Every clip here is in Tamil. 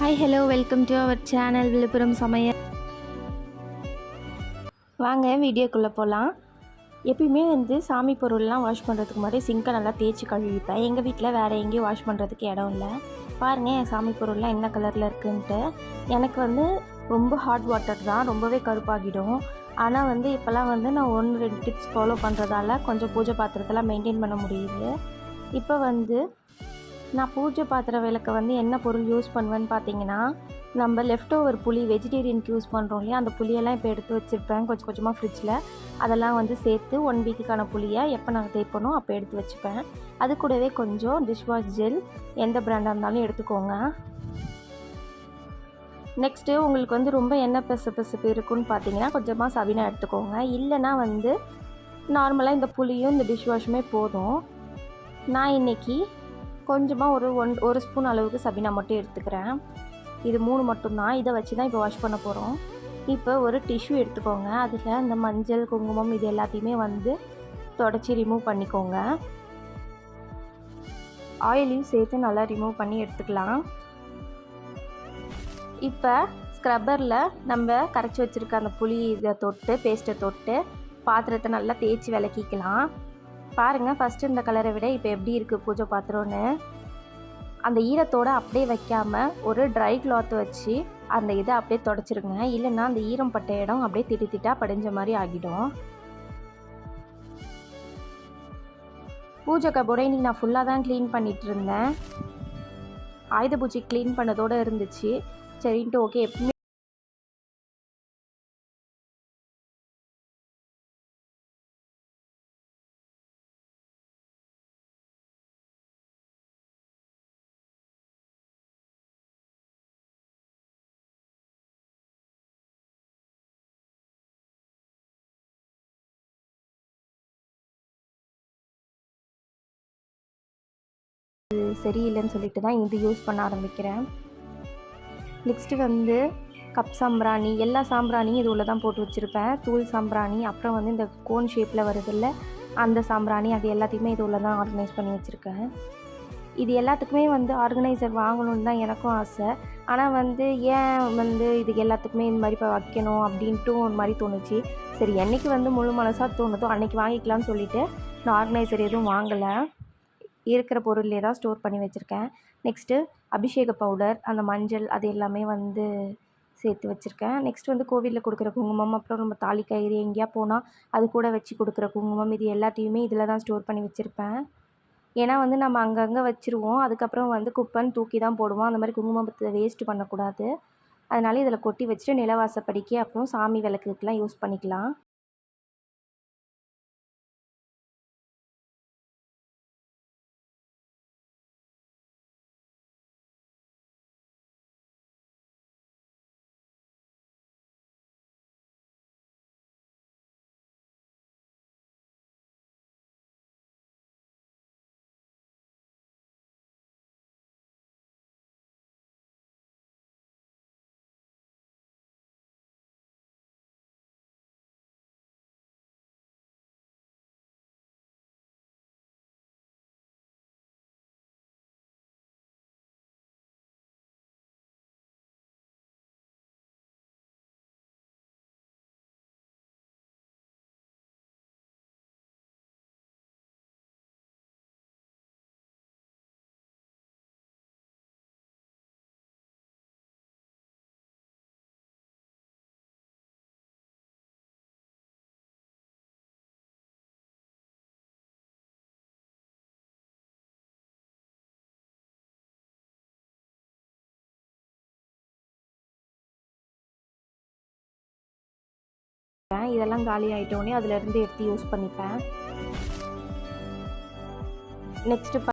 Hi hello welcome to our channel Villupuram சமையல். வாங்க வீடியோக்குள்ளே போகலாம். எப்பயுமே சாமி பொருள்லாம் வாஷ் பண்ணுறதுக்கு முன்னாடி சிங்கை நல்லா தேய்ச்சி கழுவிப்பேன். எங்கள் வீட்டில் வேறு எங்கேயும் வாஷ் பண்ணுறதுக்கு இடம் இல்லை. பாருங்கள் என் சாமி பொருள்லாம் என்ன கலரில் இருக்குன்ட்டு. எனக்கு ரொம்ப ஹாட் வாட்டர் தான், ரொம்பவே கருப்பாகிடும். ஆனால் இப்போல்லாம் நான் 1-2 டிப்ஸ் ஃபாலோ பண்ணுறதால கொஞ்சம் பூஜை பாத்திரத்தெல்லாம் மெயின்டைன் பண்ண முடியுது. இப்போ நான் பூஜை பாத்திர விளக்க என்ன பொருள் யூஸ் பண்ணுவேன்னு பார்த்தீங்கன்னா, நம்ம லெஃப்ட் ஓவர் புளி வெஜிடேரியனுக்கு யூஸ் பண்ணுறோம் இல்லையா, அந்த புளியெல்லாம் இப்போ எடுத்து வச்சுருப்பேன் கொஞ்சம் கொஞ்சமாக ஃப்ரிட்ஜில். அதெல்லாம் சேர்த்து 1 வீக்குக்கான புளியை எப்போ நான் தேய்ப்பனோ அப்போ எடுத்து வச்சுப்பேன். அது கூடவே கொஞ்சம் டிஷ்வாஷ் ஜெல், எந்த பிராண்டாக இருந்தாலும் எடுத்துக்கோங்க. நெக்ஸ்ட்டு உங்களுக்கு ரொம்ப எண்ணெய் பிசுப்பு இருக்குன்னு பார்த்தீங்கன்னா கொஞ்சமாக சபீனா எடுத்துக்கோங்க. இல்லைனா நார்மலாக இந்த புளியும் இந்த டிஷ்வாஷுமே போதும். நான் இன்றைக்கி கொஞ்சமாக ஒரு ஸ்பூன் அளவுக்கு சபீனா மட்டும் எடுத்துக்கிறேன். இது 3 மட்டும்தான். இதை வச்சு தான் இப்போ வாஷ் பண்ண போகிறோம். இப்போ ஒரு டிஷ்யூ எடுத்துக்கோங்க. அதில் இந்த மஞ்சள், குங்குமம் இது எல்லாத்தையுமே தொடச்சி ரிமூவ் பண்ணிக்கோங்க. ஆயிலையும் சேர்த்து நல்லா ரிமூவ் பண்ணி எடுத்துக்கலாம். இப்போ ஸ்க்ரப்பரில் நம்ம கரைச்சி வச்சுருக்க அந்த புளி பேஸ்ட்டை தொட்டு பாத்திரத்தை நல்லா தேய்ச்சி விளக்கிக்கலாம். பாருங்கள், ஃபஸ்ட்டு இந்த கலரை விட இப்போ எப்படி இருக்குது பூஜை பாத்திரம்னு. அந்த ஈரத்தோடு அப்படியே வைக்காமல் ஒரு ட்ரை கிளாத் வச்சு அந்த இதை அப்படியே தொடச்சிருங்க. இல்லைன்னா அந்த ஈரம் பட்ட இடம் அப்படியே திட்டாக படிஞ்ச மாதிரி ஆகிடும். பூஜை கபோர்டை இன்றைக்கி நான் ஃபுல்லாக தான் க்ளீன் பண்ணிகிட்டு இருந்தேன். ஆயுத பூஜை க்ளீன் பண்ணதோடு இருந்துச்சு. சரின்ட்டு ஓகே எப்பவுமே சரியில்லைன்னு சொல்லிட்டு தான் இது யூஸ் பண்ண ஆரம்பிக்கிறேன். நெக்ஸ்ட்டு கப் சாம்பிராணி, எல்லா சாம்பிராணியும் இது உள்ள தான் போட்டு வச்சுருப்பேன். தூள் சாம்பிராணி, அப்புறம் இந்த கோன் ஷேப்பில் வருதில்ல அந்த சாம்பிராணி, அது எல்லாத்தையுமே இது உள்ள தான் ஆர்கனைஸ் பண்ணி வச்சுருக்கேன். இது எல்லாத்துக்குமே ஆர்கனைசர் வாங்கணுன்னு தான் எனக்கும் ஆசை. ஆனால் ஏன் இது எல்லாத்துக்குமே இந்த மாதிரி இப்போ வைக்கணும் அப்படின்ட்டு ஒரு மாதிரி தோணுச்சு. சரி, என்றைக்கு முழு மனசாக தோணுதோ அன்றைக்கி வாங்கிக்கலாம்னு சொல்லிவிட்டு நான் ஆர்கனைசர் எதுவும் வாங்கலை. இருக்கிற பொருள்லே தான் ஸ்டோர் பண்ணி வச்சுருக்கேன். நெக்ஸ்ட்டு அபிஷேக பவுடர், அந்த மஞ்சள் அது எல்லாமே சேர்த்து வச்சுருக்கேன். நெக்ஸ்ட் கோவிலில் கொடுக்குற குங்குமம், அப்புறம் நம்ம தாலி கயிறு எங்கேயா போனால் அது கூட வச்சு கொடுக்குற குங்குமம், இது எல்லாத்தையுமே இதில் தான் ஸ்டோர் பண்ணி வச்சுருப்பேன். ஏன்னா நம்ம அங்கங்கே வச்சுருவோம். அதுக்கப்புறம் குப்பைன்னு தூக்கி தான் போடுவோம். அந்த மாதிரி குங்குமத்தை வேஸ்ட்டு பண்ணக்கூடாது. அதனால் இதில் கொட்டி வச்சுட்டு நிலவாசப்படிக்கு அப்புறம் சாமி விளக்குக்கெலாம் யூஸ் பண்ணிக்கலாம். இதெல்லாம் காலி ஆகிட்டோடனே அதிலேருந்து எடுத்து யூஸ் பண்ணிப்பேன். நெக்ஸ்ட்டு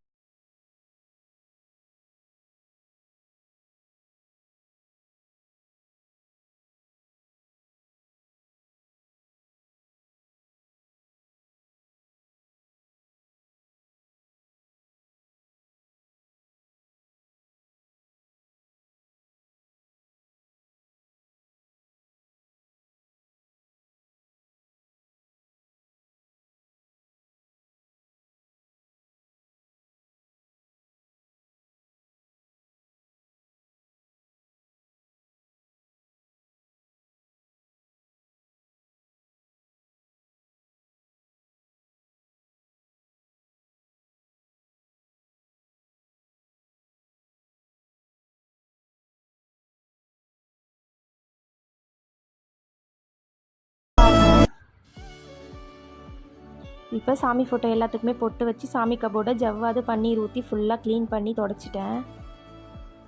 இப்போ சாமி ஃபோட்டோ எல்லாத்துக்குமே பொட்டு வச்சு சாமி கபோர்டை ஜவ்வாது பன்னீர் ஊற்றி ஃபுல்லாக க்ளீன் பண்ணி தொடச்சிட்டேன்.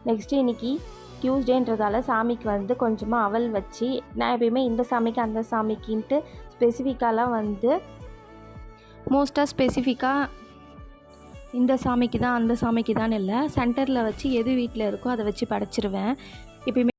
நெக்ஸ்ட்டு இன்றைக்கி டியூஸ்டேன்றதால சாமிக்கு வந்து கொஞ்சமாக அவல் வச்சு, நான் எப்பயுமே இந்த சாமிக்கு அந்த சாமிக்குன்ட்டு ஸ்பெசிஃபிக்காலாம் வந்து ஸ்பெசிஃபிக்காக இந்த சாமிக்கு தான் அந்த சாமிக்கு தான் இல்லை, சென்டரில் வச்சு எது வீட்டில் இருக்கோ அதை வச்சு படைச்சிருவேன். எப்பயுமே